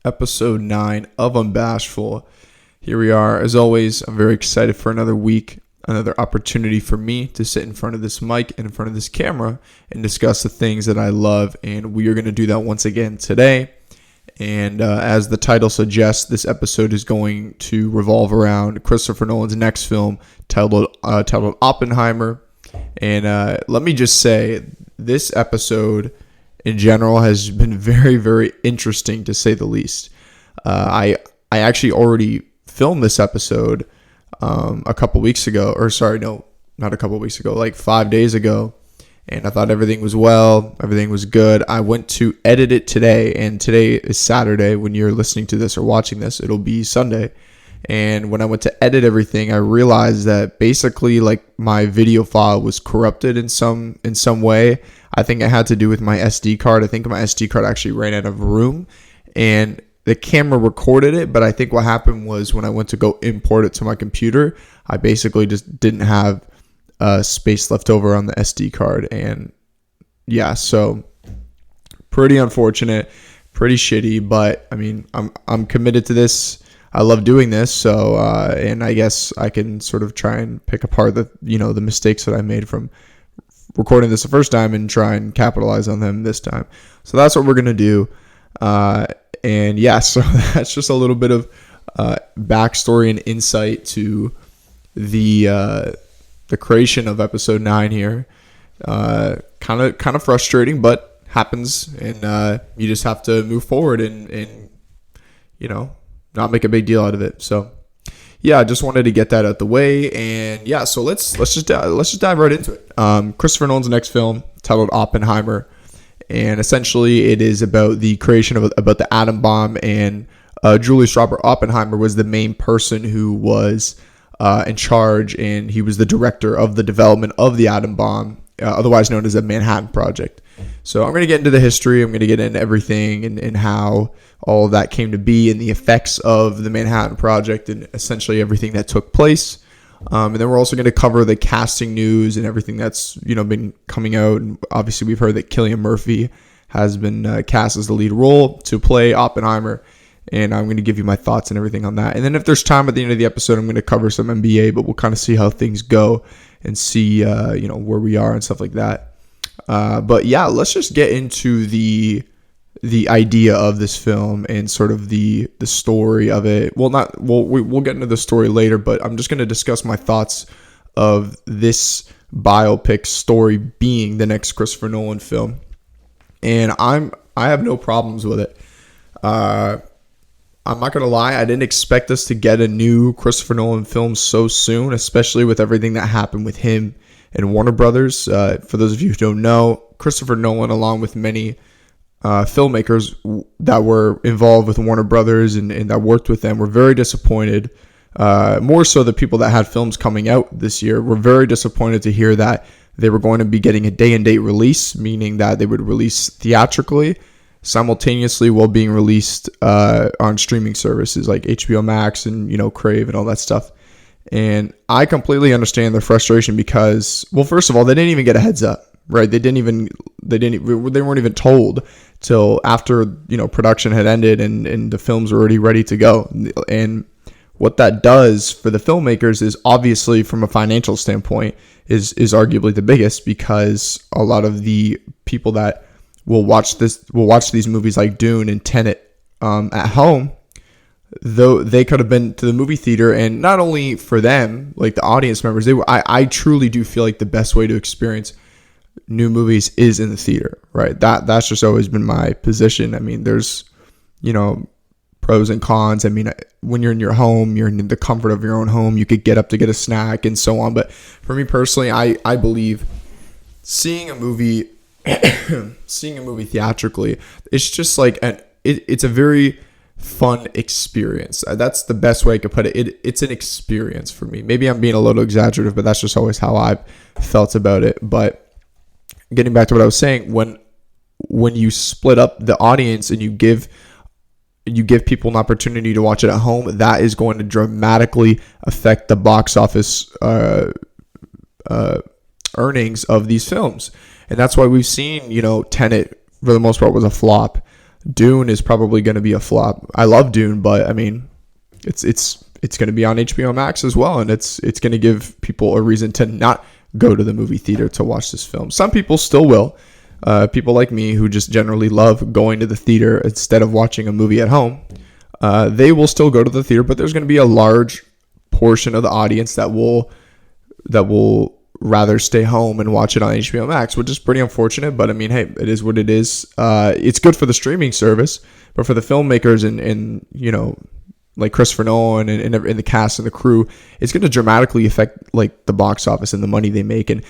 episode 9 of Unbashful. Here we are. As always, I'm very excited for another week, another opportunity for me to sit in front of this mic and in front of this camera and discuss the things that I love, and we are going to do that once again today. And as the title suggests, this episode is going to revolve around Christopher Nolan's next film titled Oppenheimer. And let me just say, this episode in general has been very, very interesting to say the least. I actually already filmed this episode a couple weeks ago, not a couple weeks ago, like 5 days ago. And I thought everything was everything was good. I went to edit it today, and today is Saturday. When you're listening to this or watching this, it'll be Sunday. And when I went to edit everything, I realized that basically like my video file was corrupted in some way. I think it had to do with my SD card. I think my SD card actually ran out of room, and the camera recorded it. But I think what happened was when I went to go import it to my computer, I basically just didn't have space left over on the SD card. And yeah, so pretty unfortunate, pretty shitty. But I mean, I'm committed to this. I love doing this, so and I guess I can sort of try and pick apart the mistakes that I made from recording this the first time and try and capitalize on them this time. So that's what we're gonna do. And yeah, so that's just a little bit of backstory and insight to the creation of episode 9 here. Kind of frustrating, but happens, and you just have to move forward and not make a big deal out of it. So yeah, I just wanted to get that out the way. And yeah, so let's just dive right into it. Christopher Nolan's next film, titled Oppenheimer, and essentially it is about the creation of about the atom bomb. And Julius Robert Oppenheimer was the main person who was in charge, and he was the director of the development of the atom bomb, otherwise known as the Manhattan Project. So I'm going to get into the history. I'm going to get into everything and how all of that came to be and the effects of the Manhattan Project and essentially everything that took place. And then we're also going to cover the casting news and everything that's been coming out. And obviously we've heard that Killian Murphy has been cast as the lead role to play Oppenheimer. And I'm going to give you my thoughts and everything on that. And then if there's time at the end of the episode, I'm going to cover some NBA, but we'll kind of see how things go and see where we are and stuff like that. But yeah, let's just get into the idea of this film and sort of the story of it. We'll get into the story later, but I'm just going to discuss my thoughts of this biopic story being the next Christopher Nolan film. And I have no problems with it. I'm not going to lie, I didn't expect us to get a new Christopher Nolan film so soon, especially with everything that happened with him and Warner Brothers. For those of you who don't know, Christopher Nolan, along with many filmmakers that were involved with Warner Brothers and that worked with them, were very disappointed. More so the people that had films coming out this year were very disappointed to hear that they were going to be getting a day-and-date release, meaning that they would release theatrically simultaneously while being released on streaming services like HBO Max and Crave and all that stuff. And I completely understand their frustration because, well, first of all, they didn't even get a heads up, right? They weren't even told till after production had ended and the films were already ready to go. And what that does for the filmmakers is obviously, from a financial standpoint, is arguably the biggest, because a lot of the people that will watch these movies like Dune and Tenet at home, though they could have been to the movie theater. And not only for them, like the audience members, I truly do feel like the best way to experience new movies is in the theater, right? That's just always been my position. I mean, there's pros and cons. I mean, when you're in your home, you're in the comfort of your own home, you could get up to get a snack and so on. But for me personally, I believe seeing a movie theatrically, it's just like it's a very fun experience. That's the best way I could put it. It's an experience for me. Maybe I'm being a little exaggerative, but that's just always how I've felt about it. But getting back to what I was saying, when you split up the audience and you give people an opportunity to watch it at home, that is going to dramatically affect the box office earnings of these films. And that's why we've seen, Tenet for the most part was a flop. Dune is probably going to be a flop. I love Dune, but I mean, it's going to be on HBO Max as well, and it's going to give people a reason to not go to the movie theater to watch this film. Some people still will. People like me who just generally love going to the theater instead of watching a movie at home. They will still go to the theater, but there's going to be a large portion of the audience that will rather stay home and watch it on HBO Max, which is pretty unfortunate. But I mean, hey, it is what it is. It's good for the streaming service, but for the filmmakers and like Christopher Nolan and the cast and the crew, it's going to dramatically affect like the box office and the money they make, and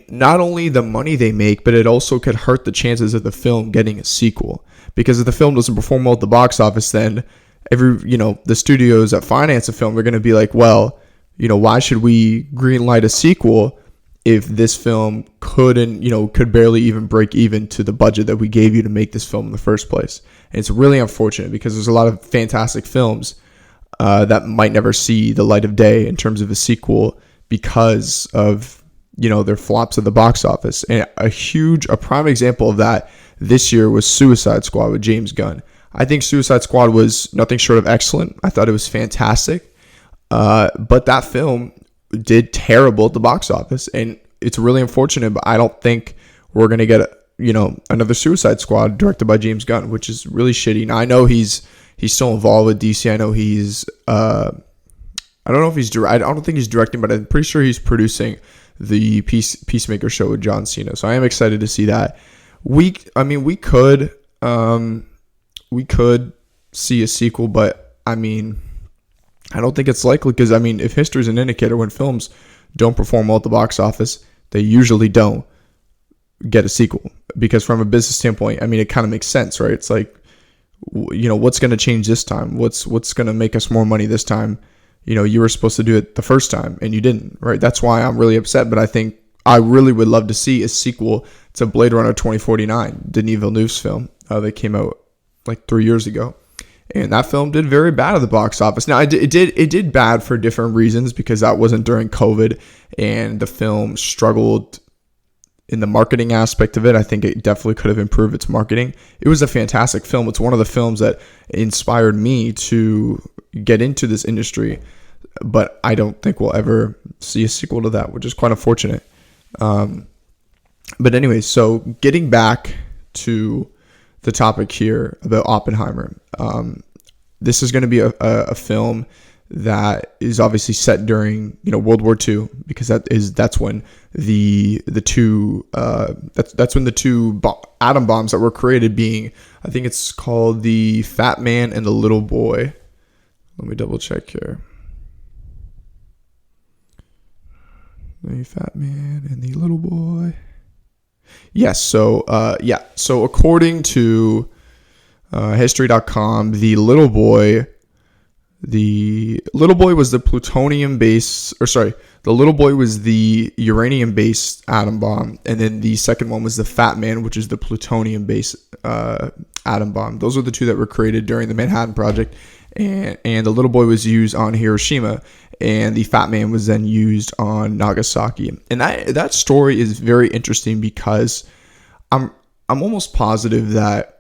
not only the money they make, but it also could hurt the chances of the film getting a sequel. Because if the film doesn't perform well at the box office, then the studios that finance a film are going to be like, well, why should we greenlight a sequel if this film could barely even break even to the budget that we gave you to make this film in the first place? And it's really unfortunate because there's a lot of fantastic films that might never see the light of day in terms of a sequel because of their flops at the box office. And a prime example of that this year was Suicide Squad with James Gunn. I think Suicide Squad was nothing short of excellent. I thought it was fantastic. But that film did terrible at the box office, and it's really unfortunate, but I don't think we're going to get another Suicide Squad directed by James Gunn, which is really shitty. Now, I know he's still involved with DC. I know he's I don't know if he's I don't think he's directing, but I'm pretty sure he's producing the Peacemaker show with John Cena. So I am excited to see that. We could see a sequel, but I mean, I don't think it's likely because, I mean, if history is an indicator, when films don't perform well at the box office, they usually don't get a sequel. Because from a business standpoint, I mean, it kind of makes sense, right? It's like, what's going to change this time? What's going to make us more money this time? You were supposed to do it the first time and you didn't, right? That's why I'm really upset. But I think I really would love to see a sequel to Blade Runner 2049, Denis Villeneuve's film that came out like 3 years ago. And that film did very bad at the box office. Now, it did bad for different reasons because that wasn't during COVID and the film struggled in the marketing aspect of it. I think it definitely could have improved its marketing. It was a fantastic film. It's one of the films that inspired me to get into this industry, but I don't think we'll ever see a sequel to that, which is quite unfortunate. But anyway, so getting back to the topic here about Oppenheimer. This is going to be a film that is obviously set during World War II, because that's when the two atom bombs that were created, being, I think it's called the Fat Man and the Little Boy. Let me double check here. The Fat Man and the Little Boy. Yes. So according to history.com, the little boy was the the little boy was the uranium-based atom bomb, and then the second one was the Fat Man, which is the plutonium-based atom bomb. Those are the two that were created during the Manhattan Project, and the little boy was used on Hiroshima, and the Fat Man was then used on Nagasaki. And that story is very interesting because I'm almost positive that,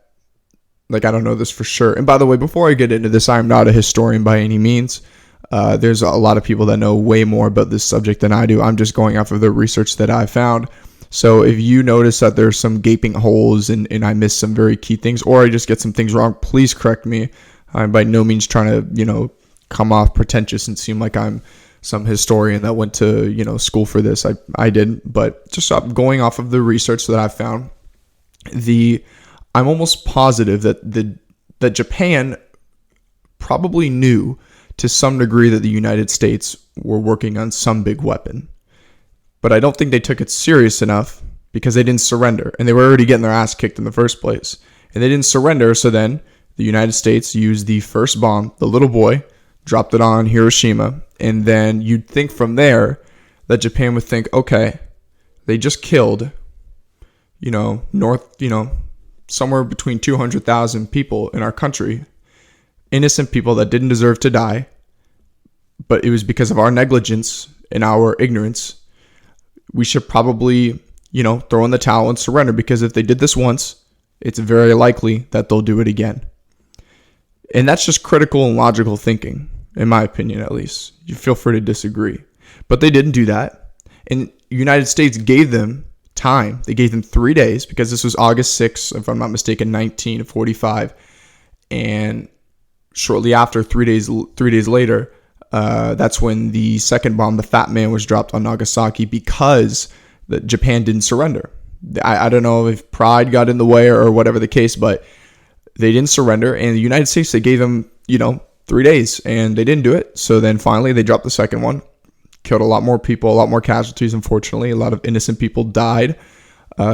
like, I don't know this for sure. And by the way, before I get into this, I'm not a historian by any means. There's a lot of people that know way more about this subject than I do. I'm just going off of the research that I found. So if you notice that there's some gaping holes and I miss some very key things, or I just get some things wrong, please correct me. I'm by no means trying to, come off pretentious and seem like I'm some historian that went to, school for this. I didn't, but just going off of the research that I found, I'm almost positive that Japan probably knew to some degree that the United States were working on some big weapon. But I don't think they took it serious enough because they didn't surrender. And they were already getting their ass kicked in the first place. And they didn't surrender, so then the United States used the first bomb, the little boy, dropped it on Hiroshima. And then you'd think from there that Japan would think, okay, they just killed, somewhere between 200,000 people in our country, innocent people that didn't deserve to die, but it was because of our negligence and our ignorance. We should probably, throw in the towel and surrender, because if they did this once, it's very likely that they'll do it again. And that's just critical and logical thinking, in my opinion, at least. You feel free to disagree. But they didn't do that. And the United States gave them time. They gave them 3 days, because this was August 6th, if I'm not mistaken, 1945. And shortly after, 3 days later, that's when the second bomb, the Fat Man, was dropped on Nagasaki, because Japan didn't surrender. I don't know if pride got in the way or whatever the case, but they didn't surrender. And the United States, they gave them, 3 days, and they didn't do it. So then finally they dropped the second one, killed a lot more people, a lot more casualties. Unfortunately, a lot of innocent people died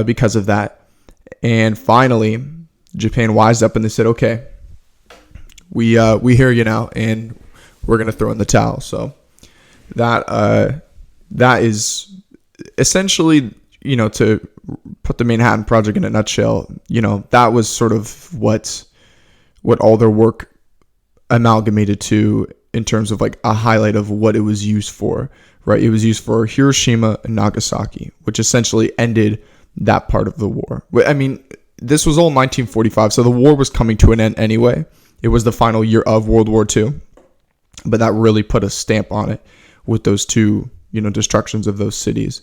because of that. And finally, Japan wised up and they said, okay, we hear you now, and we're going to throw in the towel. So that is essentially, to put the Manhattan Project in a nutshell, that was sort of what all their work amalgamated to, in terms of like a highlight of what it was used for, right? It was used for Hiroshima and Nagasaki, which essentially ended that part of the war. I mean, this was all 1945, so the war was coming to an end anyway. It was the final year of World War II, but that really put a stamp on it with those two, destructions of those cities.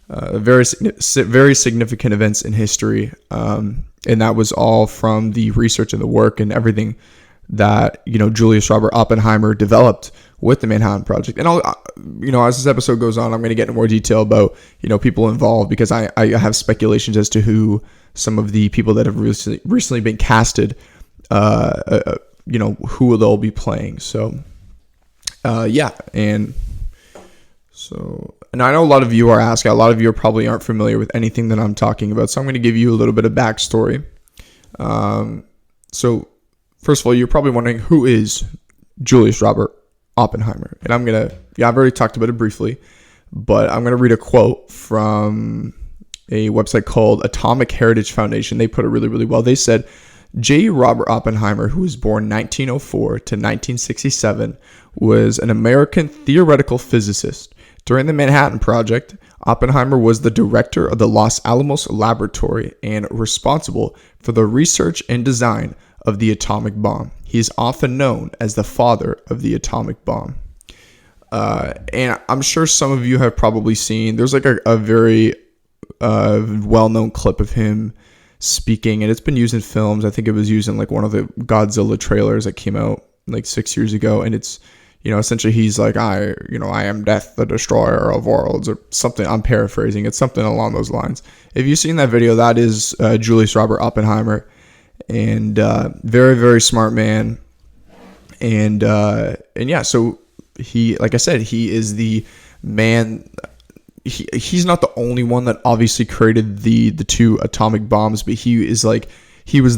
Very significant events in history, and that was all from the research and the work and everything that Julius Robert Oppenheimer developed with the Manhattan Project. And I'll, as this episode goes on, I'm going to get into more detail about people involved, because I have speculations as to who some of the people that have recently been casted, who they'll be playing. So, and I know a lot of you are asking, a lot of you probably aren't familiar with anything that I'm talking about, so I'm going to give you a little bit of backstory. So, first of all, you're probably wondering, who is Julius Robert Oppenheimer? And I've already talked about it briefly, but I'm going to read a quote from a website called Atomic Heritage Foundation. They put it really, really well. They said, J. Robert Oppenheimer, who was born 1904 to 1967, was an American theoretical physicist. During the Manhattan Project, Oppenheimer was the director of the Los Alamos Laboratory and responsible for the research and design of the atomic bomb. He is often known as the father of the atomic bomb. And I'm sure some of you have probably seen, there's like a very well-known clip of him speaking, and it's been used in films. I think it was used in like one of the Godzilla trailers that came out like 6 years ago, and it's, essentially he's like, I am death, the destroyer of worlds, or something. I'm paraphrasing. It's something along those lines. If you've seen that video, that is Julius Robert Oppenheimer, and very, very smart man. And yeah, so he, like I said, he is the man. He's not the only one that obviously created the two atomic bombs, but he was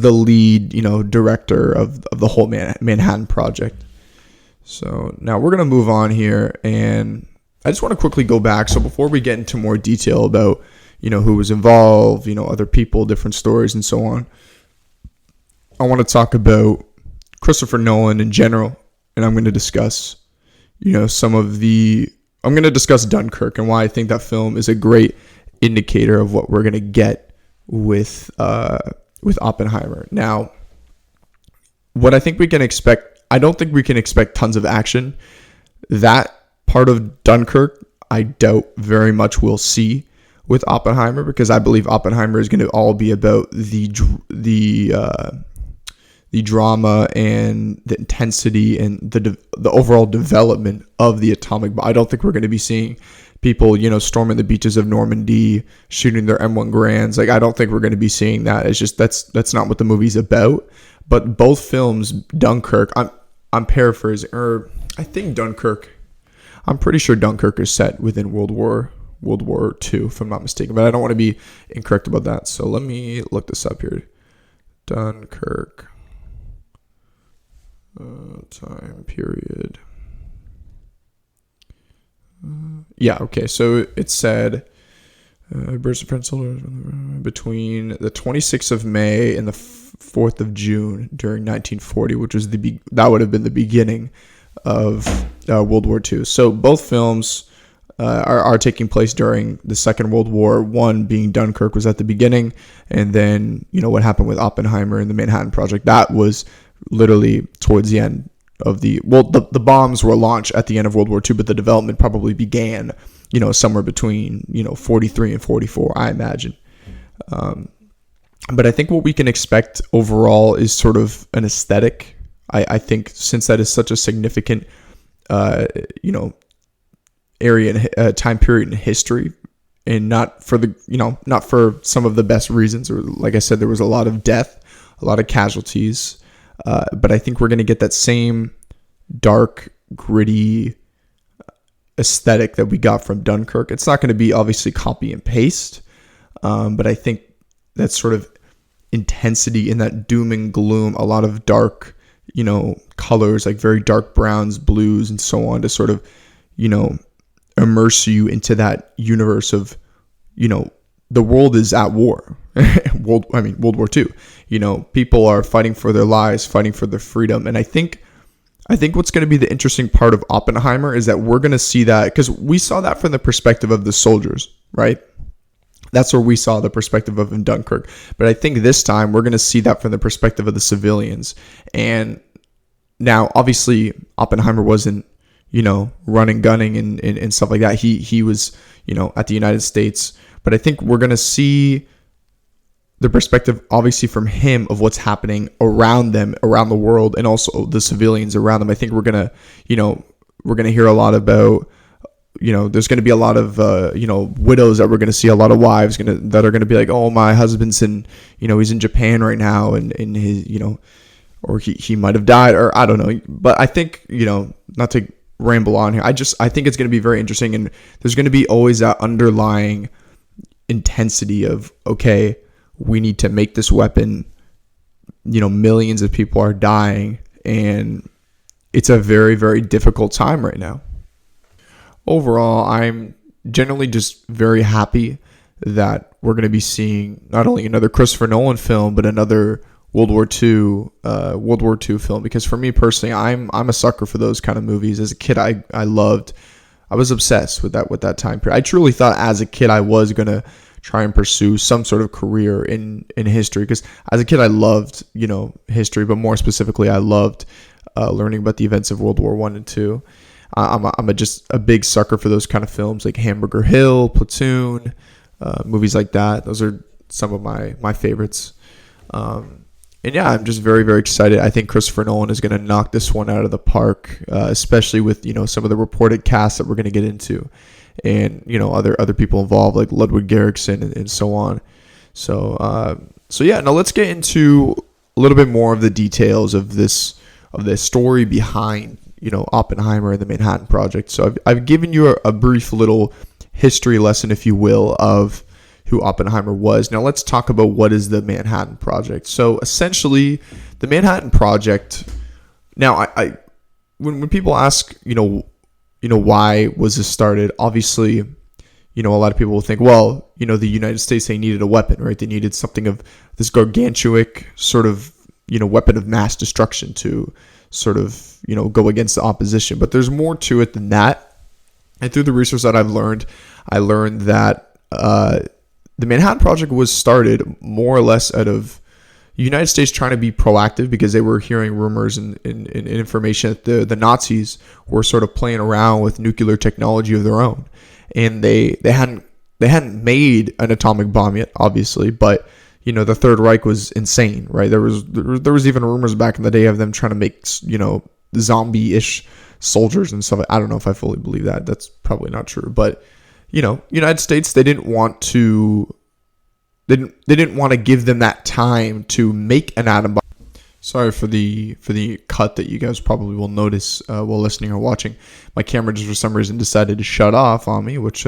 the lead, director of the whole Manhattan Project. So now we're going to move on here, and I just want to quickly go back. So before we get into more detail about, who was involved, other people, different stories, and so on, I want to talk about Christopher Nolan in general, and I'm going to discuss, I'm going to discuss Dunkirk and why I think that film is a great indicator of what we're going to get with Oppenheimer. Now, what I think we can expect, I don't think we can expect tons of action. That part of Dunkirk, I doubt very much we'll see with Oppenheimer, because I believe Oppenheimer is going to all be about the drama and the intensity and the overall development of the atomic bomb. I don't think we're going to be seeing people, storming the beaches of Normandy, shooting their M1 Grands. Like, I don't think we're going to be seeing that. It's just that's not what the movie's about. But both films, Dunkirk, I'm paraphrasing, or I think Dunkirk, I'm pretty sure Dunkirk is set within World War II, if I'm not mistaken, but I don't want to be incorrect about that. So let me look this up here. Dunkirk. Time period. Yeah, okay. So it said burst of French soldiers between the 26th of May and the 4th of June during 1940, which was that would have been the beginning of World War II. So both films, are taking place during the Second World War. One being Dunkirk was at the beginning, and then what happened with Oppenheimer and the Manhattan Project, that was literally towards the end of the bombs were launched at the end of World War II, but the development probably began somewhere between 43 and 44, I imagine. But I think what we can expect overall is sort of an aesthetic. I think since that is such a significant area and time period in history, and not for some of the best reasons, or like I said, there was a lot of death, a lot of casualties, but I think we're going to get that same dark, gritty aesthetic that we got from Dunkirk. It's not going to be obviously copy and paste, but I think that sort of intensity in that doom and gloom, a lot of dark colors, like very dark browns, blues, and so on, to sort of immerse you into that universe of the world is at war. World War II. People are fighting for their lives, fighting for their freedom. And I think what's going to be the interesting part of Oppenheimer is that we're going to see that, because we saw that from the perspective of the soldiers, right? That's where we saw the perspective of in Dunkirk. But I think this time we're going to see that from the perspective of the civilians. And now, obviously, Oppenheimer wasn't, running, gunning and stuff like that. He was, at the United States. But I think we're going to see the perspective, obviously, from him of what's happening around them, around the world, and also the civilians around them. I think we're going to hear a lot about, there's going to be a lot of, widows that we're going to see, a lot of wives that are going to be like, oh, my husband's he's in Japan right now, and his, or he might have died, or I don't know. But I think, not to ramble on here, I think it's going to be very interesting, and there's going to be always that underlying intensity of, okay, we need to make this weapon, millions of people are dying, and it's a very, very difficult time right now. Overall, I'm generally just very happy that we're going to be seeing not only another Christopher Nolan film, but another World War II film. Because for me personally, I'm a sucker for those kind of movies. As a kid, I was obsessed with that time period. I truly thought as a kid I was going to try and pursue some sort of career in history, because as a kid I loved history, but more specifically I loved learning about the events of World War I and II. I'm just a big sucker for those kind of films, like Hamburger Hill, Platoon, movies like that. Those are some of my favorites. And yeah, I'm just very, very excited. I think Christopher Nolan is going to knock this one out of the park, especially with some of the reported casts that we're going to get into, and other people involved like Ludwig Göransson and so on. So yeah, now let's get into a little bit more of the details of this story behind Oppenheimer and the Manhattan Project. So I've given you a brief little history lesson, if you will, of who Oppenheimer was. Now let's talk about what is the Manhattan Project. So essentially, the Manhattan Project. Now, when people ask, why was this started? Obviously, a lot of people will think, well, the United States, they needed a weapon, right? They needed something of this gargantuan sort of, weapon of mass destruction to sort of, go against the opposition. But there's more to it than that. And through the research that I've learned, I learned that the Manhattan Project was started more or less out of the United States trying to be proactive, because they were hearing rumors and information that the Nazis were sort of playing around with nuclear technology of their own. And they hadn't made an atomic bomb yet, obviously, but the Third Reich was insane, right? There was even rumors back in the day of them trying to make zombie-ish soldiers and stuff. I don't know if I fully believe that. That's probably not true, but United States, they didn't want to give them that time to make an atom bomb. Sorry for the cut that you guys probably will notice while listening or watching. My camera just for some reason decided to shut off on me, which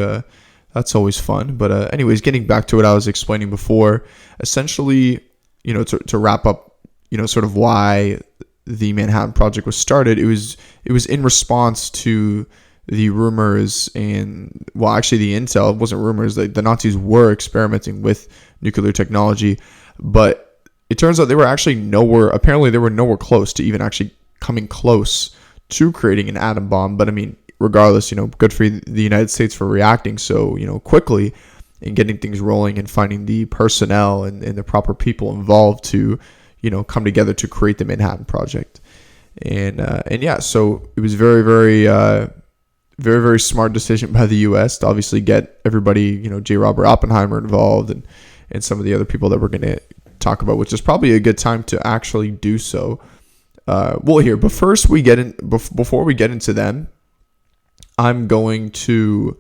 that's always fun. But anyways, getting back to what I was explaining before, essentially, to wrap up, sort of why the Manhattan Project was started. It was in response to the rumors and, well, actually the intel. It wasn't rumors. The Nazis were experimenting with nuclear technology, but it turns out they were actually nowhere. Apparently, they were nowhere close to even actually coming close to creating an atom bomb. But I mean, regardless, good for the United States for reacting so, quickly and getting things rolling and finding the personnel and the proper people involved to, come together to create the Manhattan Project. And yeah, so it was very, very, very, very smart decision by the U.S. to obviously get everybody, J. Robert Oppenheimer involved and some of the other people that we're going to talk about, which is probably a good time to actually do so. But first before we get into them, I'm going to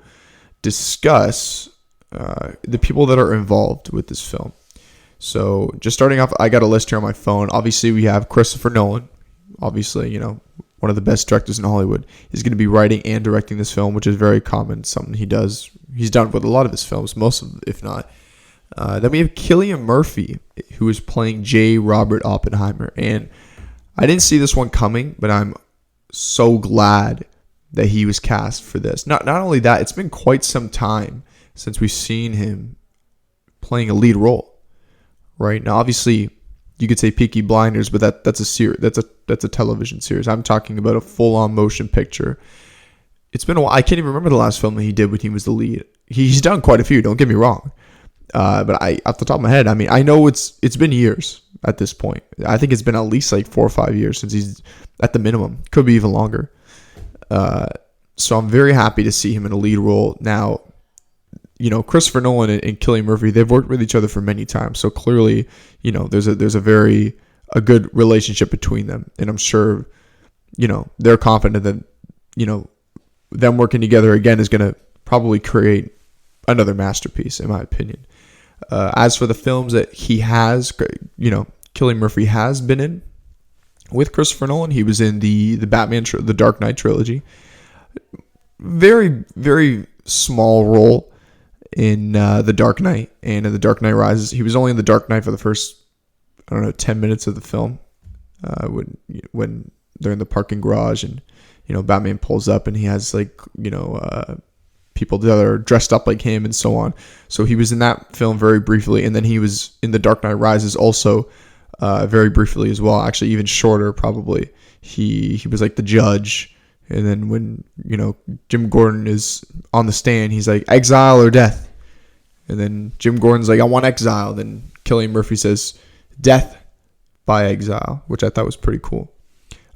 discuss the people that are involved with this film. So just starting off, I got a list here on my phone. Obviously, we have Christopher Nolan. Obviously, one of the best directors in Hollywood. He's going to be writing and directing this film, which is very common. Something he does. He's done with a lot of his films, most of, if not. Then we have Killian Murphy, who is playing J. Robert Oppenheimer. And I didn't see this one coming, but I'm so glad that he was cast for this. Not only that, it's been quite some time since we've seen him playing a lead role. Right now, obviously, you could say Peaky Blinders, but that's a series. That's a television series. I'm talking about a full-on motion picture. It's been a while. I can't even remember the last film that he did when he was the lead. He's done quite a few. Don't get me wrong, but off the top of my head, I know it's been years at this point. I think it's been at least like 4 or 5 years since he's at the minimum. Could be even longer. So I'm very happy to see him in a lead role now. Christopher Nolan and Killian Murphy, they've worked with each other for many times. So clearly, there's a good relationship between them. And I'm sure, they're confident that, them working together again is going to probably create another masterpiece, in my opinion. As for the films that he has, Killian Murphy has been in with Christopher Nolan, he was in the Batman, the Dark Knight trilogy. Very, very small role in The Dark Knight and in The Dark Knight Rises. He was only in The Dark Knight for the first, 10 minutes of the film, when they're in the parking garage and, Batman pulls up and he has people that are dressed up like him and so on. So he was in that film very briefly, and then he was in The Dark Knight Rises also very briefly as well, actually even shorter probably. He was like the judge. And then when, Jim Gordon is on the stand, he's like, exile or death. And then Jim Gordon's like, I want exile. Then Killian Murphy says, death by exile, which I thought was pretty cool.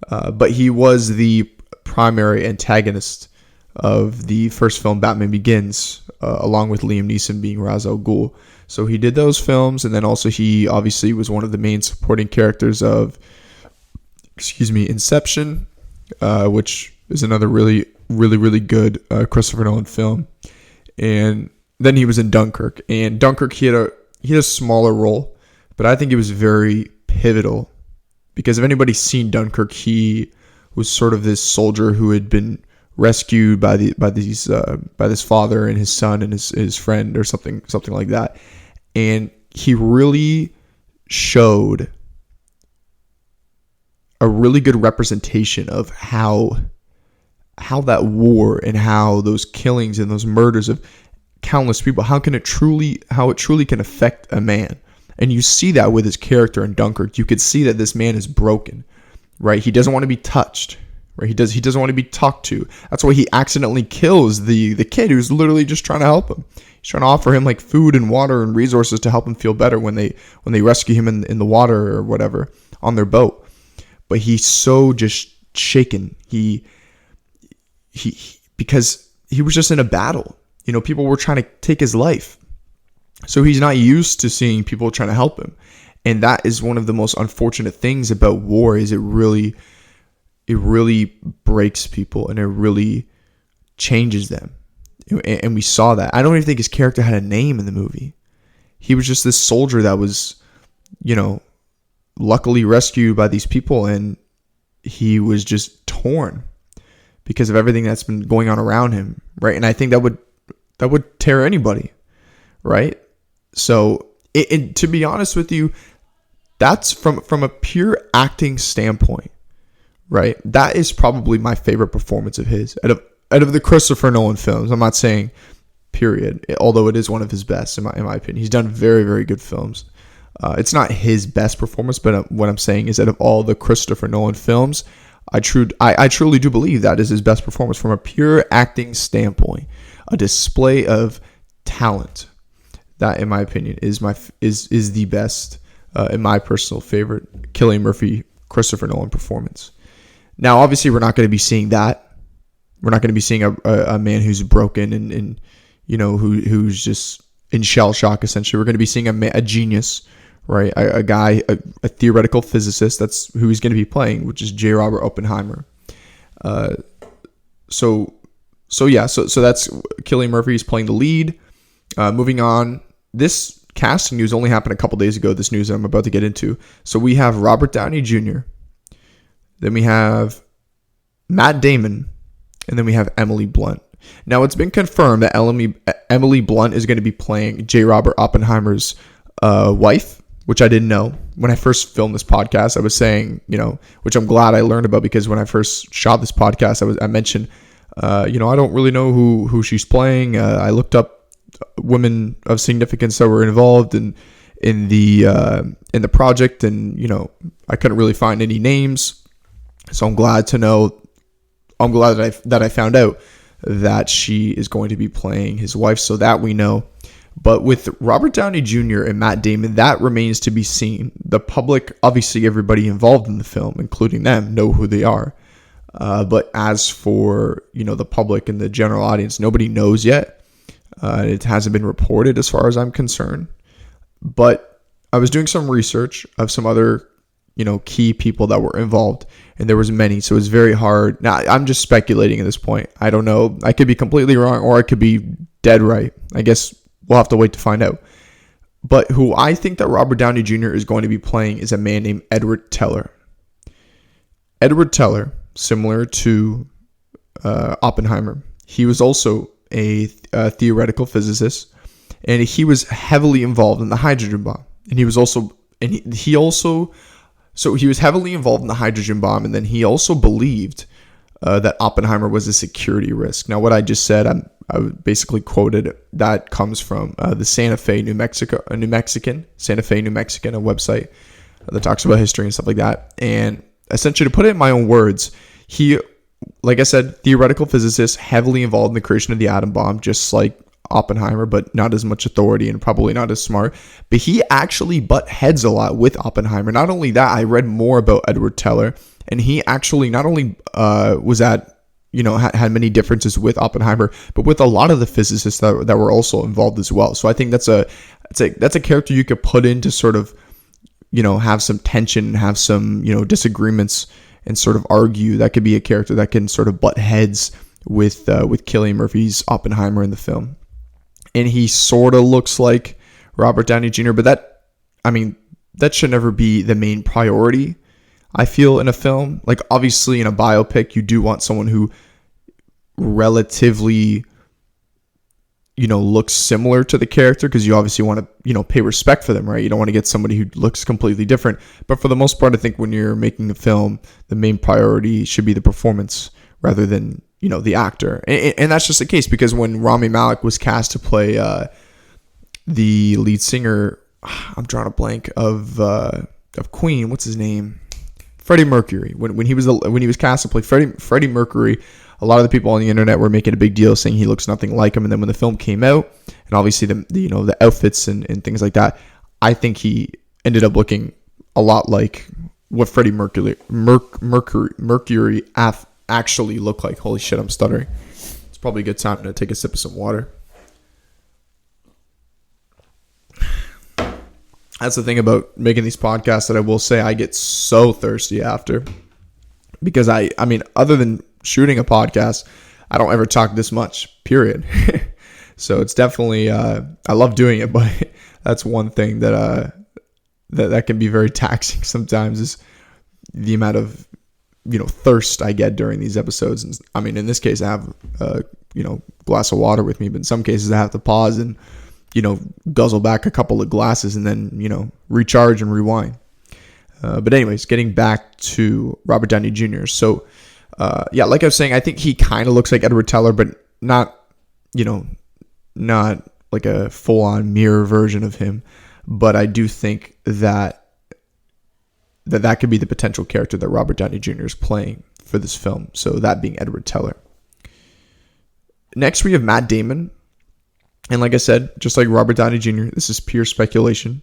But he was the primary antagonist of the first film, Batman Begins, along with Liam Neeson being Ra's al Ghul. So he did those films, and then also he obviously was one of the main supporting characters of, Inception, which is another really, really, really good Christopher Nolan film. And then he was in Dunkirk. And Dunkirk, he had a smaller role, but I think it was very pivotal because if anybody's seen Dunkirk, he was sort of this soldier who had been rescued by this father and his son and his friend or something like that. And he really showed a really good representation of how that war and how those killings and those murders of countless people, how it truly can affect a man. And you see that with his character in Dunkirk. You could see that this man is broken, right? He doesn't want to be touched, right? He doesn't want to be talked to. That's why he accidentally kills the kid who's literally just trying to help him. He's trying to offer him like food and water and resources to help him feel better when they rescue him in the water or whatever on their boat. But he's so just shaken. He because he was just in a battle. People were trying to take his life. So he's not used to seeing people trying to help him. And that is one of the most unfortunate things about war is it really breaks people and it really changes them. And we saw that. I don't even think his character had a name in the movie. He was just this soldier that was, luckily rescued by these people, and he was just torn because of everything that's been going on around him, right? And I think that would tear anybody, right? So, to be honest with you, that's from a pure acting standpoint, right? That is probably my favorite performance of his out of the Christopher Nolan films. I'm not saying period, although it is one of his best in my opinion. He's done very, very good films. It's not his best performance, but what I'm saying is out of all the Christopher Nolan films, I truly do believe that is his best performance from a pure acting standpoint, a display of talent. That, in my opinion, is the best, in my personal favorite, Killian Murphy, Christopher Nolan performance. Now, obviously, we're not going to be seeing that. We're not going to be seeing a man who's broken and who's just in shell shock. Essentially, we're going to be seeing a genius, right? A guy, a theoretical physicist. That's who he's going to be playing, which is J. Robert Oppenheimer. So that's Killian Murphy. He's playing the lead. Moving on, this casting news only happened a couple days ago. This news that I'm about to get into. So we have Robert Downey Jr. Then we have Matt Damon, and then we have Emily Blunt. Now, it's been confirmed that Emily Blunt is going to be playing J. Robert Oppenheimer's wife, which I didn't know. When I first filmed this podcast, I was saying, which I'm glad I learned about, because when I first shot this podcast, I mentioned, I don't really know who she's playing. I looked up women of significance that were involved in the project, and I couldn't really find any names. So I'm glad that I found out that she is going to be playing his wife, so that we know. But with Robert Downey Jr. and Matt Damon, that remains to be seen. The public, obviously everybody involved in the film, including them, know who they are. But as for, the public and the general audience, nobody knows yet. It hasn't been reported as far as I'm concerned. But I was doing some research of some other, key people that were involved, and there was many. So it's very hard. Now, I'm just speculating at this point. I don't know. I could be completely wrong, or I could be dead right. I guess we'll have to wait to find out. But who I think that Robert Downey Jr. is going to be playing is a man named Edward Teller. Edward Teller, similar to Oppenheimer, he was also a theoretical physicist, and he was heavily involved in the hydrogen bomb. And he was also heavily involved in the hydrogen bomb, and then he also believed that Oppenheimer was a security risk. Now, what I just said, I basically quoted, that comes from the Santa Fe, New Mexico, a website that talks about history and stuff like that. And essentially, to put it in my own words, he, like I said, theoretical physicist, heavily involved in the creation of the atom bomb, just like Oppenheimer, but not as much authority and probably not as smart. But he actually butt heads a lot with Oppenheimer. Not only that, I read more about Edward Teller, and he actually not only was at, had many differences with Oppenheimer, but with a lot of the physicists that were also involved as well. So I think that's a character you could put in to sort of, have some tension, have some, disagreements, and sort of argue. That could be a character that can sort of butt heads with Cillian Murphy's Oppenheimer in the film. And he sort of looks like Robert Downey Jr., but that should never be the main priority, I feel, in a film. Like, obviously, in a biopic, you do want someone who relatively, looks similar to the character, because you obviously want to, pay respect for them, right? You don't want to get somebody who looks completely different. But for the most part, I think when you're making a film, the main priority should be the performance rather than, the actor. And that's just the case, because when Rami Malek was cast to play the lead singer, I'm drawing a blank, of Queen, what's his name? Freddie Mercury. When he was cast to play Freddie Mercury, a lot of the people on the internet were making a big deal saying he looks nothing like him. And then when the film came out, and obviously the outfits and things like that, I think he ended up looking a lot like what Freddie Mercury actually looked like. Holy shit, I'm stuttering. It's probably a good time to take a sip of some water. That's the thing about making these podcasts, that I will say I get so thirsty after, because I mean, other than shooting a podcast, I don't ever talk this much, period. So it's definitely, I love doing it, but that's one thing that can be very taxing sometimes, is the amount of, thirst I get during these episodes. And I mean, in this case, I have, glass of water with me, but in some cases I have to pause and, guzzle back a couple of glasses and then, recharge and rewind. But anyways, getting back to Robert Downey Jr. So, like I was saying, I think he kind of looks like Edward Teller, but not like a full-on mirror version of him. But I do think that could be the potential character that Robert Downey Jr. is playing. for this film. So that being Edward Teller. Next, we have Matt Damon. And like I said, just like Robert Downey Jr., this is pure speculation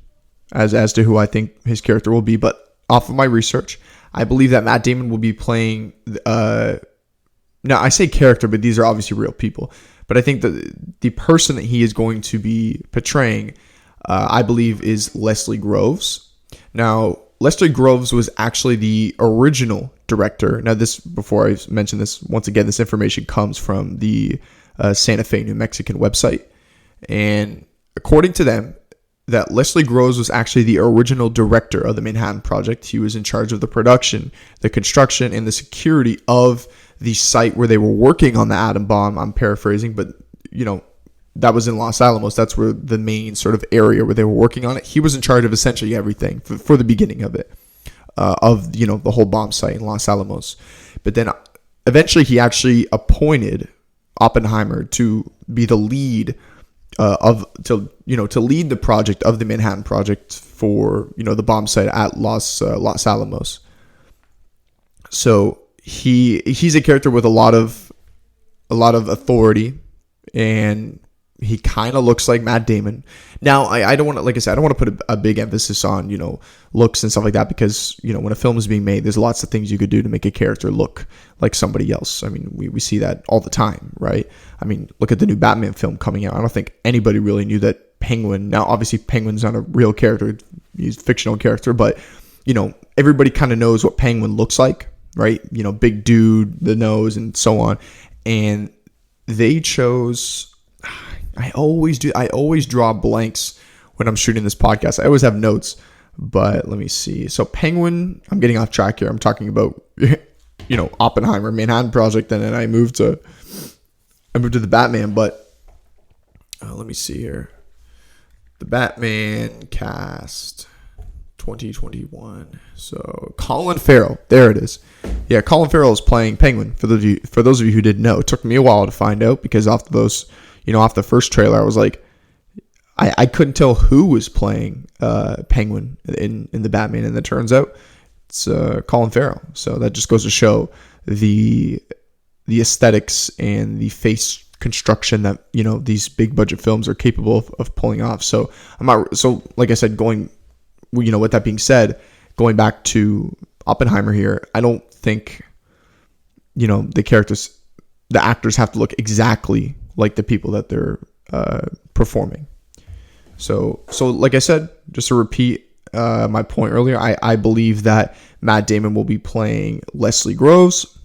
as to who I think his character will be. But off of my research, I believe that Matt Damon will be playing... now, I say character, but these are obviously real people. But I think that the person that he is going to be portraying, I believe, is Leslie Groves. Now, Leslie Groves was actually the original director. Now, before I mention this, once again, this information comes from the Santa Fe, New Mexican website. And according to them, that Leslie Groves was actually the original director of the Manhattan Project. He was in charge of the production, the construction, and the security of the site where they were working on the atom bomb. I'm paraphrasing, but that was in Los Alamos. That's where the main sort of area where they were working on it. He was in charge of essentially everything for the beginning of it, the whole bomb site in Los Alamos. But then eventually he actually appointed Oppenheimer to be the lead to lead the project of the Manhattan Project for the bomb site at Los Alamos. So he's a character with a lot of authority, and he kind of looks like Matt Damon. Now, I don't want to, like I said, I don't want to put a big emphasis on looks and stuff like that, because when a film is being made, there's lots of things you could do to make a character look like somebody else. I mean, we see that all the time, right? I mean, look at the new Batman film coming out. I don't think anybody really knew that Penguin. Now, obviously, Penguin's not a real character; he's a fictional character, but everybody kind of knows what Penguin looks like, right? Big dude, the nose, and so on. And they chose. I always draw blanks when I'm shooting this podcast. I always have notes, but let me see. So Penguin, I'm getting off track here. I'm talking about, Oppenheimer, Manhattan Project, and then I moved to the Batman. But let me see here. The Batman cast 2021. So Colin Farrell, there it is. Yeah, Colin Farrell is playing Penguin. For those of you who didn't know, it took me a while to find out, because off the first trailer, I was like, I couldn't tell who was playing Penguin in the Batman, and it turns out it's Colin Farrell. So that just goes to show the aesthetics and the face construction that these big budget films are capable of pulling off. So like I said, with that being said, going back to Oppenheimer here, I don't think the actors have to look exactly like the people that they're performing. So like I said, just to repeat my point earlier, I believe that Matt Damon will be playing Leslie Groves,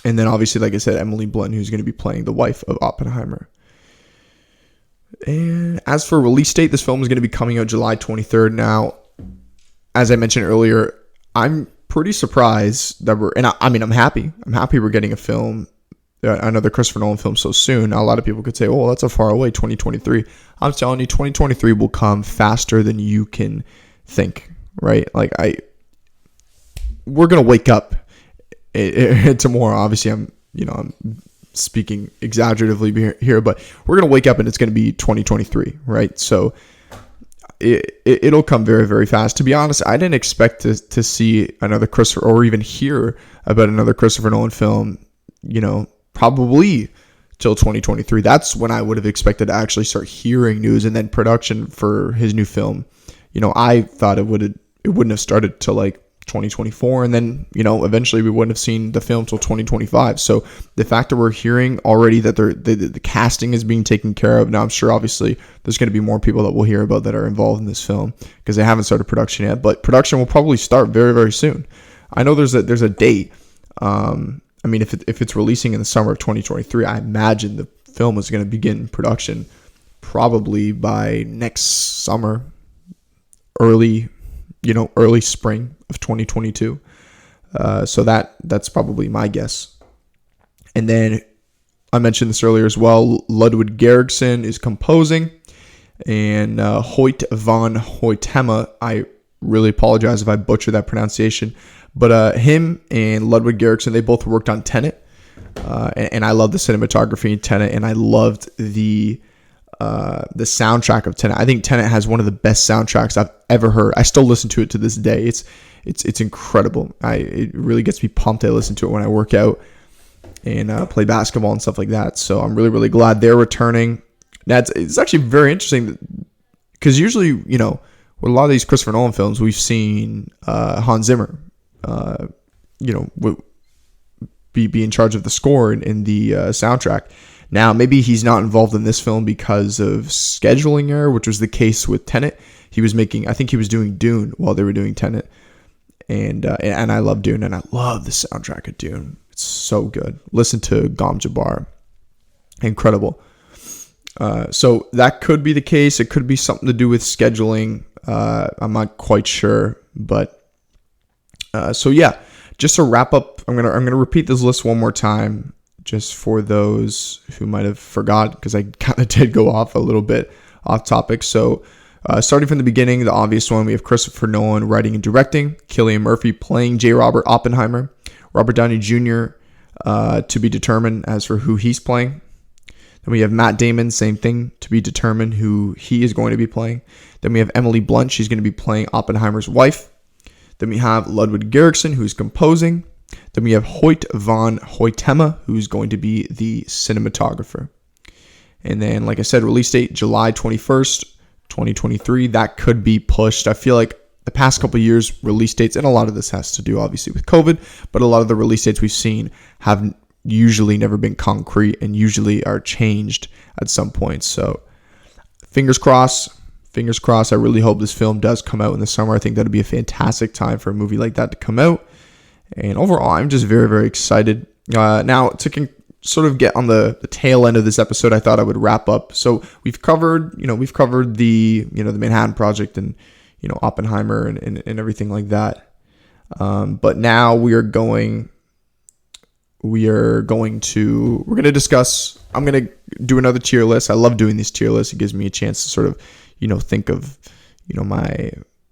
and then obviously, like I said, Emily Blunt, who's going to be playing the wife of Oppenheimer. And as for release date, this film is going to be coming out July 23rd. Now, as I mentioned earlier, I'm pretty surprised that I'm happy. I'm happy we're getting a film, another Christopher Nolan film, so soon. Now, a lot of people could say, oh, that's a far away, 2023. I'm telling you, 2023 will come faster than you can think, right? We're going to wake up tomorrow. Obviously, I'm speaking exaggeratively here, but we're going to wake up and it's going to be 2023, right? So it'll come very, very fast. To be honest, I didn't expect to see another Christopher, or even hear about another Christopher Nolan film, probably till 2023. That's when I would have expected to actually start hearing news, and then production for his new film. I thought it wouldn't have started till 2024, and then eventually we wouldn't have seen the film till 2025. So the fact that we're hearing already that the casting is being taken care of now, I'm sure obviously there's going to be more people that we'll hear about that are involved in this film, because they haven't started production yet, but production will probably start very, very soon. I know there's a date. If it's releasing in the summer of 2023, I imagine the film is going to begin production probably by next summer, early spring of 2022. So that's probably my guess. And then I mentioned this earlier as well, Ludwig Göransson is composing, and Hoyt van Hoytema, I really apologize if I butcher that pronunciation, but him and Ludwig Göransson, they both worked on Tenet, and I love the cinematography in Tenet, and I loved the the soundtrack of Tenet. I think Tenet has one of the best soundtracks I've ever heard. I still listen to it to this day. It's incredible. It really gets me pumped. I listen to it when I work out and play basketball and stuff like that. So I'm really, really glad they're returning. It's actually very interesting because usually, with a lot of these Christopher Nolan films, we've seen Hans Zimmer, be in charge of the score and the soundtrack. Now, maybe he's not involved in this film because of scheduling error, which was the case with Tenet. I think he was doing Dune while they were doing Tenet. And I love Dune, and I love the soundtrack of Dune. It's so good. Listen to Gom Jabbar. Incredible. So that could be the case. It could be something to do with scheduling. I'm not quite sure. But so yeah, just to wrap up, I'm gonna repeat this list one more time, just for those who might have forgot, because I kind of did go off a little bit off topic. So starting from the beginning, the obvious one, we have Christopher Nolan writing and directing, Killian Murphy playing J. Robert Oppenheimer, Robert Downey Jr. To be determined as for who he's playing. Then we have Matt Damon, same thing, to be determined who he is going to be playing. Then we have Emily Blunt, she's going to be playing Oppenheimer's wife. Then we have Ludwig Göransson, who's composing. Then we have Hoyt van Hoytema, who's going to be the cinematographer. And then, like I said, release date July 21st, 2023. That could be pushed. I feel like the past couple of years, release dates, and a lot of this has to do obviously with COVID, but a lot of the release dates we've seen have usually never been concrete and usually are changed at some point. So fingers crossed. I really hope this film does come out in the summer. I think that'd be a fantastic time for a movie like that to come out. And overall, I'm just very, very excited. Now, to sort of get on the tail end of this episode, I thought I would wrap up. So we've covered the Manhattan Project and Oppenheimer and everything like that. But now we're going to discuss. I'm going to do another tier list. I love doing these tier lists. It gives me a chance to sort of think of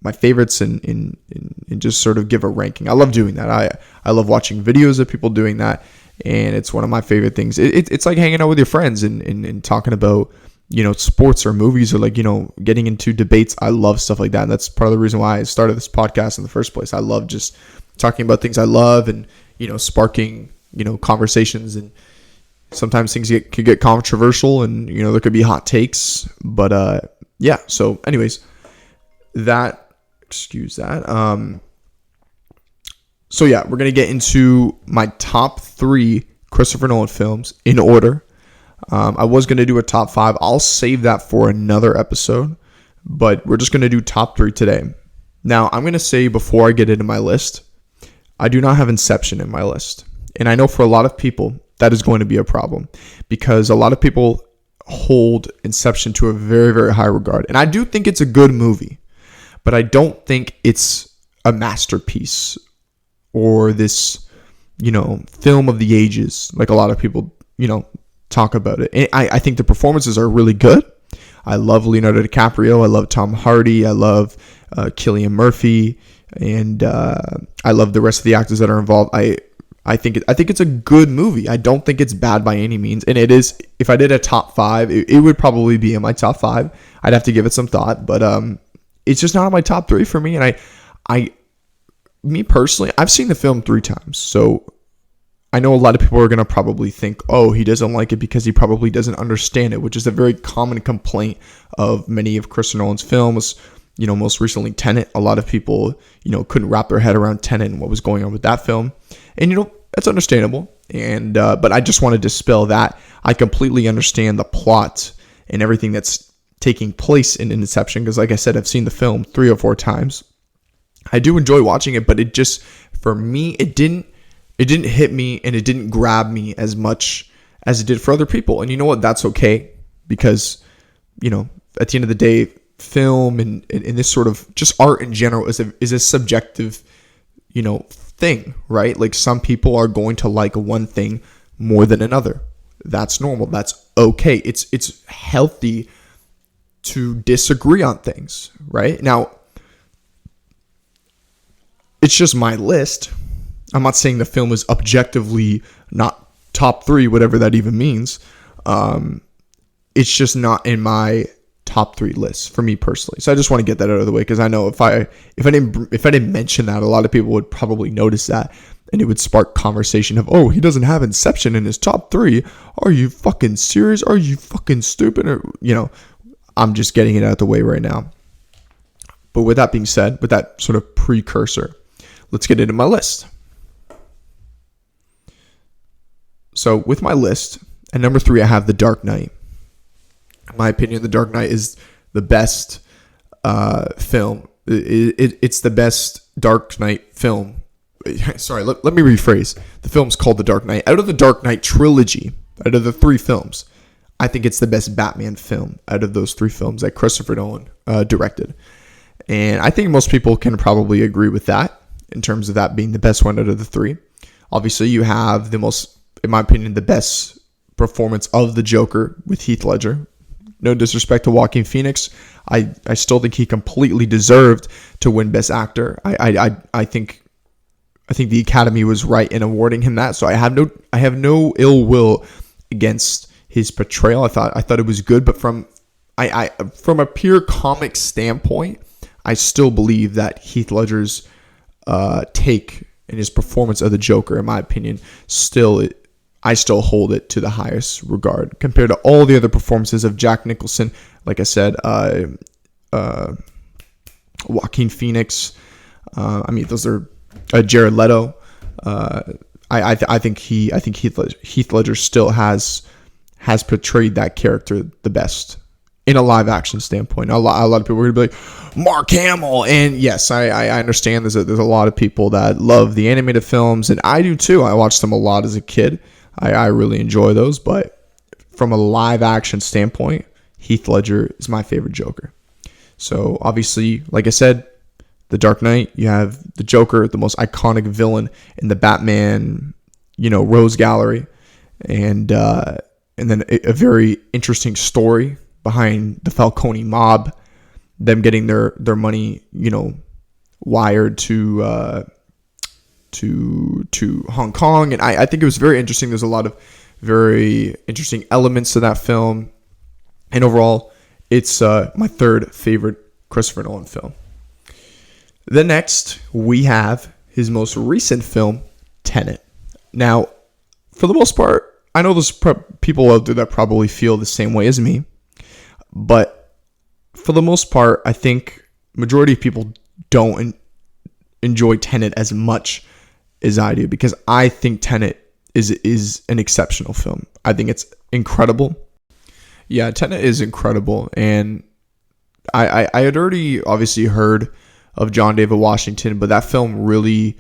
my favorites and just sort of give a ranking. I love doing that. I love watching videos of people doing that, and it's one of my favorite things. It's like hanging out with your friends and talking about sports or movies, or like getting into debates. I love stuff like that, and that's part of the reason why I started this podcast in the first place. I love just talking about things I love and sparking conversations, and sometimes things could get controversial, and there could be hot takes, but yeah. So anyways, excuse that. So yeah, we're gonna get into my top 3 Christopher Nolan films in order. I was gonna do a top 5. I'll save that for another episode, but we're just gonna do top 3 today. Now, I'm gonna say before I get into my list, I do not have Inception in my list. And I know for a lot of people, that is going to be a problem, because a lot of people hold Inception to a very, very high regard. And I do think it's a good movie, but I don't think it's a masterpiece or this, film of the ages, like a lot of people, talk about it. And I think the performances are really good. I love Leonardo DiCaprio. I love Tom Hardy. I love Killian Murphy. And I love the rest of the actors that are involved. I think it's a good movie. I don't think it's bad by any means. And it is, if I did a top 5, it would probably be in my top 5. I'd have to give it some thought, but it's just not in my top 3 for me. And me personally, I've seen the film 3 times. So I know a lot of people are going to probably think, oh, he doesn't like it because he probably doesn't understand it, which is a very common complaint of many of Christopher Nolan's films. Most recently Tenet, a lot of people, couldn't wrap their head around Tenet and what was going on with that film. And, that's understandable. And, but I just want to dispel that. I completely understand the plot and everything that's taking place in Inception, because like I said, I've seen the film 3 or 4 times. I do enjoy watching it, but it just, for me, it didn't hit me, and it didn't grab me as much as it did for other people. And you know what? That's okay, because, at the end of the day, film and this sort of just art in general is a subjective, thing, right? Like, some people are going to like one thing more than another. That's normal. That's okay. It's healthy to disagree on things, right? Now, it's just my list. I'm not saying the film is objectively not top 3, whatever that even means. it's just not in my top 3 list for me personally. So I just want to get that out of the way, because I know if I didn't mention that, a lot of people would probably notice that, and it would spark conversation of, oh, he doesn't have Inception in his top 3. Are you fucking serious? Are you fucking stupid? Or, I'm just getting it out of the way right now. But with that being said, with that sort of precursor, let's get into my list. So with my list, at number 3, I have The Dark Knight. In my opinion, The Dark Knight is the best film. It's the best Dark Knight film. Sorry, let me rephrase. The film's called The Dark Knight. Out of the Dark Knight trilogy, out of the 3 films, I think it's the best Batman film out of those 3 films that Christopher Nolan directed. And I think most people can probably agree with that in terms of that being the best one out of the 3. Obviously, you have the most, in my opinion, the best performance of the Joker with Heath Ledger. No disrespect to Joaquin Phoenix. I still think he completely deserved to win Best Actor. I think the Academy was right in awarding him that. So I have no ill will against his portrayal. I thought it was good, but from a pure comic standpoint, I still believe that Heath Ledger's take and his performance of the Joker, in my opinion, I still hold it to the highest regard compared to all the other performances of Jack Nicholson. Like I said, Joaquin Phoenix. Those are Jared Leto. I think Heath Ledger still has portrayed that character the best in a live action standpoint. A lot of people are going to be like, Mark Hamill. And yes, I understand there's a lot of people that love the animated films, and I do too. I watched them a lot as a kid. I really enjoy those, but from a live action standpoint, Heath Ledger is my favorite Joker. So obviously, like I said, The Dark Knight, you have the Joker, the most iconic villain in the Batman, Rose Gallery, and then a very interesting story behind the Falcone mob, them getting their money, wired to Hong Kong. And I think it was very interesting. There's a lot of very interesting elements to that film. And overall, it's my 3rd favorite Christopher Nolan film. Then next, we have his most recent film, Tenet. Now, for the most part, I know there's people out there that probably feel the same way as me. But for the most part, I think majority of people don't enjoy Tenet as much as I do, because I think Tenet is an exceptional film. I think it's incredible. Yeah, Tenet is incredible. And I had already obviously heard of John David Washington, but that film really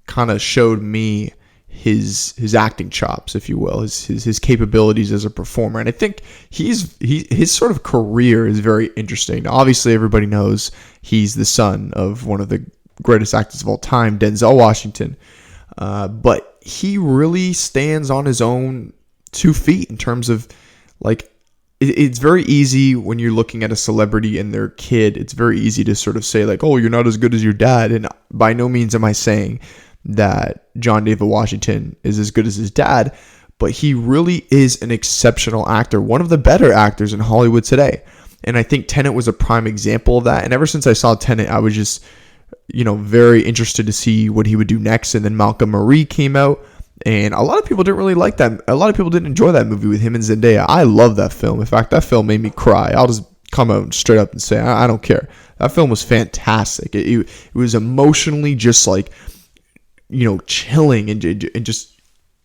kind of showed me his acting chops, if you will, his capabilities as a performer. And I think his sort of career is very interesting. Now, obviously, everybody knows he's the son of one of the greatest actors of all time, Denzel Washington. But he really stands on his own 2 feet in terms of, like, it's very easy when you're looking at a celebrity and their kid. It's very easy to sort of say, like, oh, you're not as good as your dad. And by no means am I saying that John David Washington is as good as his dad, but he really is an exceptional actor, one of the better actors in Hollywood today. And I think Tenet was a prime example of that. And ever since I saw Tenet, I was just, very interested to see what he would do next. And then Malcolm Marie came out, and a lot of people didn't really like that. A lot of people didn't enjoy that movie with him and Zendaya. I love that film. In fact, that film made me cry. I'll just come out straight up and say, I don't care. That film was fantastic. It was emotionally just like, chilling and just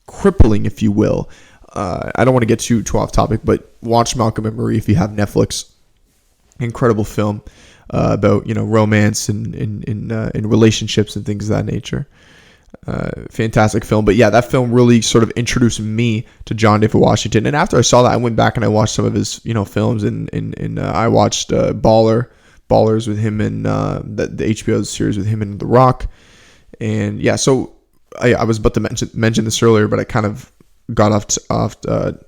crippling, if you will. I don't want to get too off topic, but watch Malcolm and Marie if you have Netflix. Incredible film about romance and relationships and things of that nature. Fantastic film. But yeah, that film really sort of introduced me to John David Washington. And after I saw that, I went back and I watched some of his films, and I watched Ballers with him, and the HBO series with him and The Rock. And yeah, so I was about to mention this earlier, but I kind of got off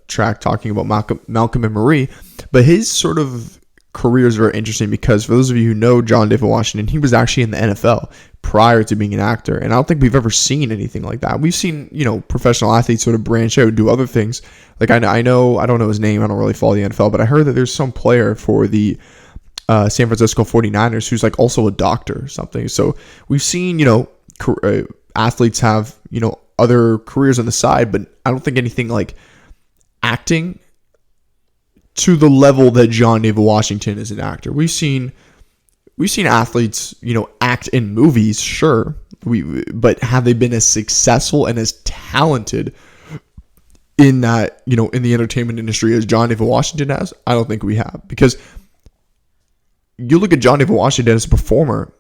track talking about Malcolm and Marie. But his sort of careers are interesting because for those of you who know John David Washington, he was actually in the NFL prior to being an actor. And I don't think we've ever seen anything like that. We've seen, professional athletes sort of branch out and do other things. Like I know, I don't know his name. I don't really follow the NFL, but I heard that there's some player for the San Francisco 49ers who's like also a doctor or something. So we've seen, athletes have, other careers on the side, but I don't think anything like acting to the level that John David Washington is an actor. We've seen athletes, act in movies, sure. But have they been as successful and as talented in that, in the entertainment industry as John David Washington has? I don't think we have, because you look at John David Washington as a performer,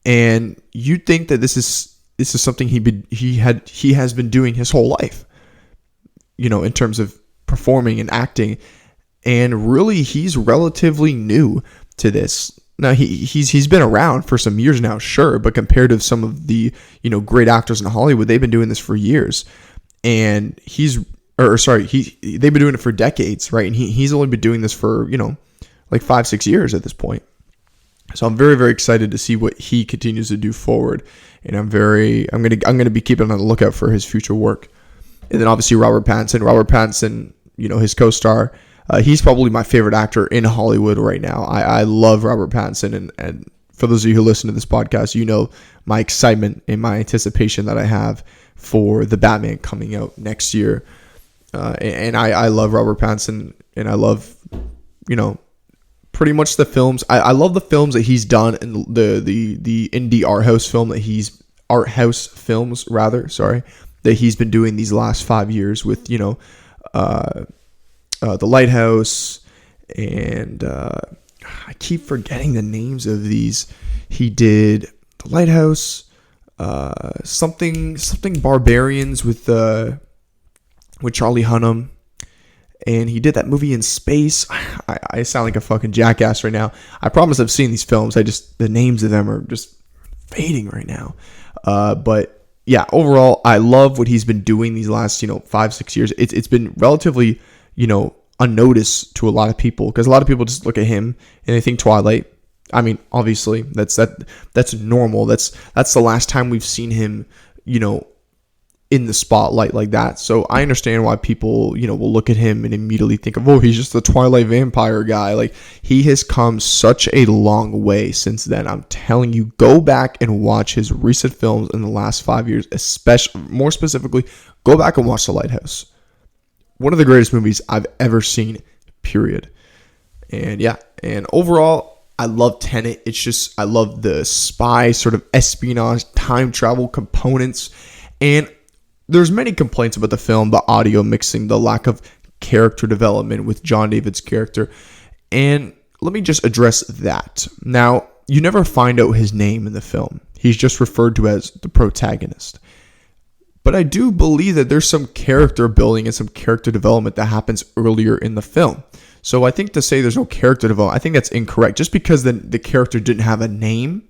and you think that this is something he has been doing his whole life, in terms of performing and acting. And really, he's relatively new to this. Now, he's been around for some years now, sure, but compared to some of the, great actors in Hollywood, they've been doing this for years. And they've been doing it for decades, right? And he's only been doing this for, like 5-6 years at this point. So I'm very, very excited to see what he continues to do forward. And I'm going to be keeping on the lookout for his future work. And then obviously Robert Pattinson, his co-star, he's probably my favorite actor in Hollywood right now. I love Robert Pattinson, and for those of you who listen to this podcast, my excitement and my anticipation that I have for the Batman coming out next year. And I love Robert Pattinson, and I love, pretty much the films. I love the films that he's done, and the indie art house films that he's been doing these last 5 years with, The Lighthouse, and I keep forgetting the names of these. He did The Lighthouse, something Barbarians with Charlie Hunnam, and he did that movie in space. I sound like a fucking jackass right now. I promise I've seen these films. The names of them are just fading right now. But yeah, overall, I love what he's been doing these last 5-6 years. It's been relatively unnoticed to a lot of people, because a lot of people just look at him and they think Twilight. I mean, obviously that's normal. That's the last time we've seen him, in the spotlight like that. So I understand why people, will look at him and immediately think of, oh, he's just the Twilight vampire guy. Like, he has come such a long way since then. I'm telling you, go back and watch his recent films in the last 5 years, especially more specifically, go back and watch The Lighthouse. One of the greatest movies I've ever seen, period. And yeah, and overall, I love Tenet. It's just, I love the spy sort of espionage, time travel components. And there's many complaints about the film, the audio mixing, the lack of character development with John David's character. And let me just address that. Now, you never find out his name in the film. He's just referred to as the protagonist. But I do believe that there's some character building and some character development that happens earlier in the film. So I think to say there's no character development, I think that's incorrect. Just because the character didn't have a name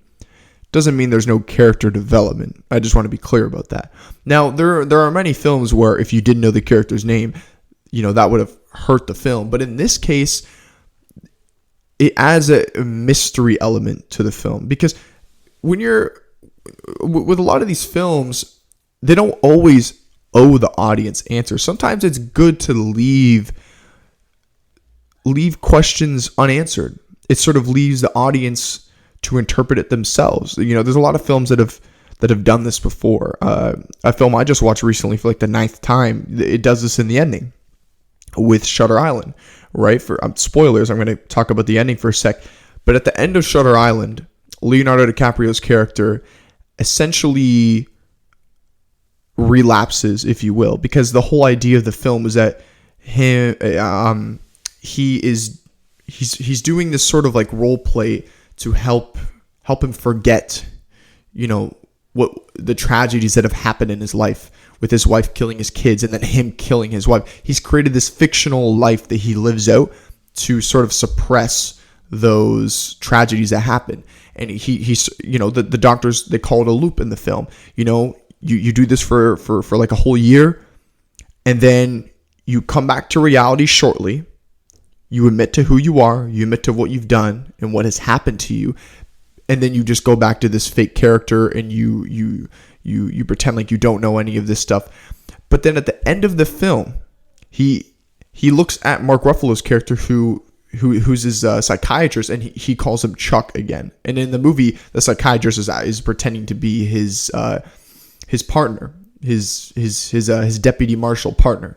doesn't mean there's no character development. I just want to be clear about that. Now, there are many films where if you didn't know the character's name, that would have hurt the film. But in this case, it adds a mystery element to the film. Because when you're with a lot of these films, they don't always owe the audience answers. Sometimes it's good to leave questions unanswered. It sort of leaves the audience to interpret it themselves. There's a lot of films that have done this before. A film I just watched recently for like the 9th time, it does this in the ending with Shutter Island, right? For spoilers, I'm going to talk about the ending for a sec. But at the end of Shutter Island, Leonardo DiCaprio's character essentially relapses, if you will, because the whole idea of the film is that he's doing this sort of like role play to help him forget, what the tragedies that have happened in his life, with his wife killing his kids and then him killing his wife. He's created this fictional life that he lives out to sort of suppress those tragedies that happen. And he's the doctors, they call it a loop in the film. You do this for like a whole year, and then you come back to reality shortly, You admit to who you are, you admit to what you've done and what has happened to you, and then you just go back to this fake character and you pretend like you don't know any of this stuff. But then at the end of the film, he looks at Mark Ruffalo's character who's his psychiatrist, and he calls him Chuck again. And in the movie, the psychiatrist is pretending to be his partner, his deputy marshal partner.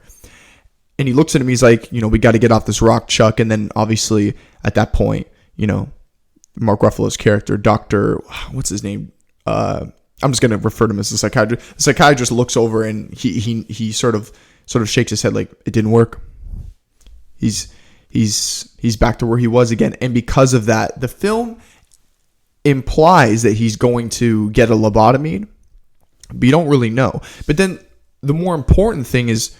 And he looks at him, he's like, we got to get off this rock, Chuck. And then obviously at that point, Mark Ruffalo's character, what's his name? I'm just going to refer to him as the psychiatrist. The psychiatrist looks over and he sort of shakes his head like, it didn't work. He's back to where he was again. And because of that, the film implies that he's going to get a lobotomy, but you don't really know. But then the more important thing is,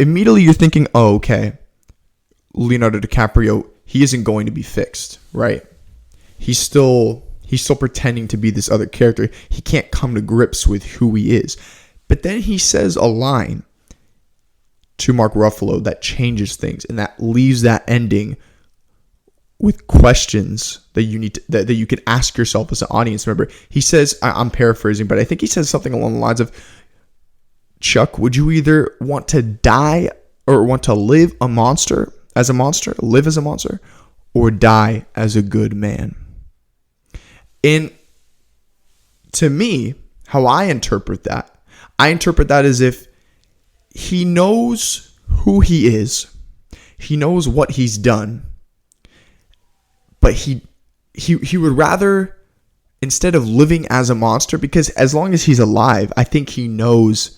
immediately you're thinking, oh, okay, Leonardo DiCaprio, he isn't going to be fixed, right? He's still pretending to be this other character. He can't come to grips with who he is. But then he says a line to Mark Ruffalo that changes things, and that leaves that ending with questions that you need to, that you can ask yourself as an audience member. He says, I'm paraphrasing, but I think he says something along the lines of, Chuck, would you either want to die or want to live live as a monster, or die as a good man? And to me, how I interpret that as if he knows who he is, he knows what he's done, but he would rather, instead of living as a monster, because as long as he's alive, I think he knows.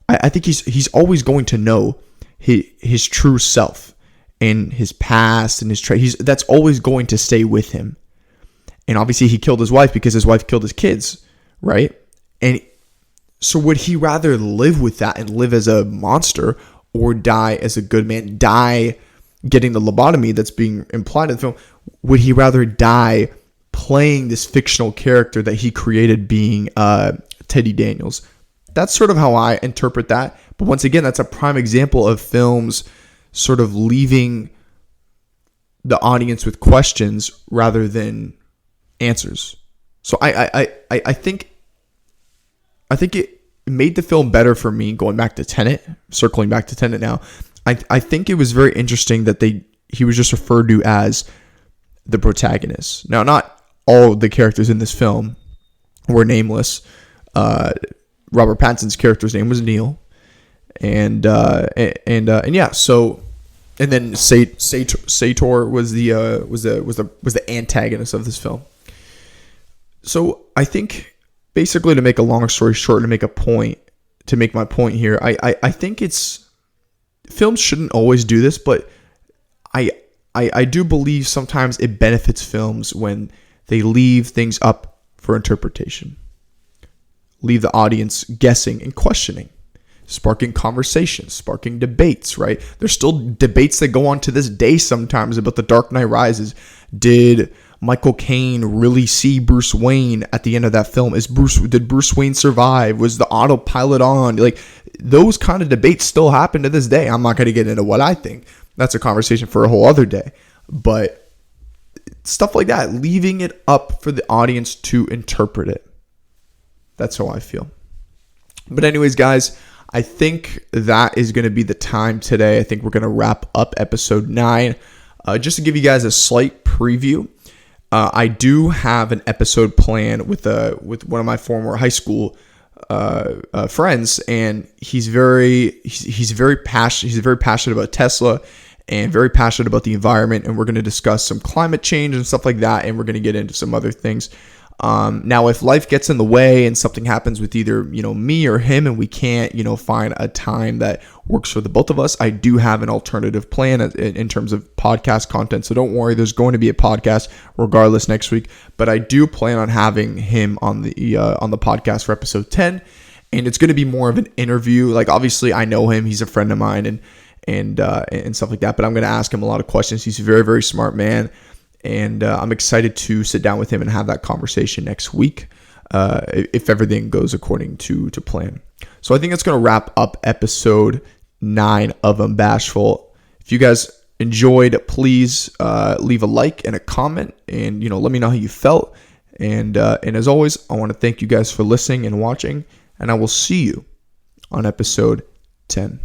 I think he's always going to know his true self and his past and his that's always going to stay with him. And obviously he killed his wife because his wife killed his kids, right? And so would he rather live with that and live as a monster, or die as a good man, die getting the lobotomy that's being implied in the film? Would he rather die playing this fictional character that he created, being Teddy Daniels? That's sort of how I interpret that. But once again, that's a prime example of films sort of leaving the audience with questions rather than answers. So I think it made the film better for me, going back to Tenet, circling back to Tenet now. I think it was very interesting that he was just referred to as the protagonist. Now, not all the characters in this film were nameless. Robert Pattinson's character's name was Neil, and yeah. So, and then Sator was the antagonist of this film. So I think, basically, to make a long story short, to make my point here, I think films shouldn't always do this, but I do believe sometimes it benefits films when they leave things up for interpretation. Leave the audience guessing and questioning, sparking conversations, sparking debates, right? There's still debates that go on to this day sometimes about The Dark Knight Rises. Did Michael Caine really see Bruce Wayne at the end of that film? Did Bruce Wayne survive? Was the autopilot on? Like, those kind of debates still happen to this day. I'm not going to get into what I think. That's a conversation for a whole other day. But stuff like that, leaving it up for the audience to interpret it. That's how I feel. But anyways, guys, I think that is going to be the time today. I think we're going to wrap up episode 9. Just to give you guys a slight preview, I do have an episode planned with one of my former high school friends, and he's very passionate. He's very passionate about Tesla and very passionate about the environment. And we're going to discuss some climate change and stuff like that. And we're going to get into some other things. Now, if life gets in the way and something happens with either, me or him, and we can't, find a time that works for the both of us, I do have an alternative plan in terms of podcast content. So don't worry, there's going to be a podcast regardless next week, but I do plan on having him on the podcast for episode 10. And it's going to be more of an interview. Like, obviously I know him, he's a friend of mine and stuff like that, but I'm going to ask him a lot of questions. He's a very, very smart man. And I'm excited to sit down with him and have that conversation next week if everything goes according to plan. So I think that's going to wrap up episode 9 of Unbashful. If you guys enjoyed, please leave a like and a comment, and let me know how you felt. And as always, I want to thank you guys for listening and watching, and I will see you on episode 10.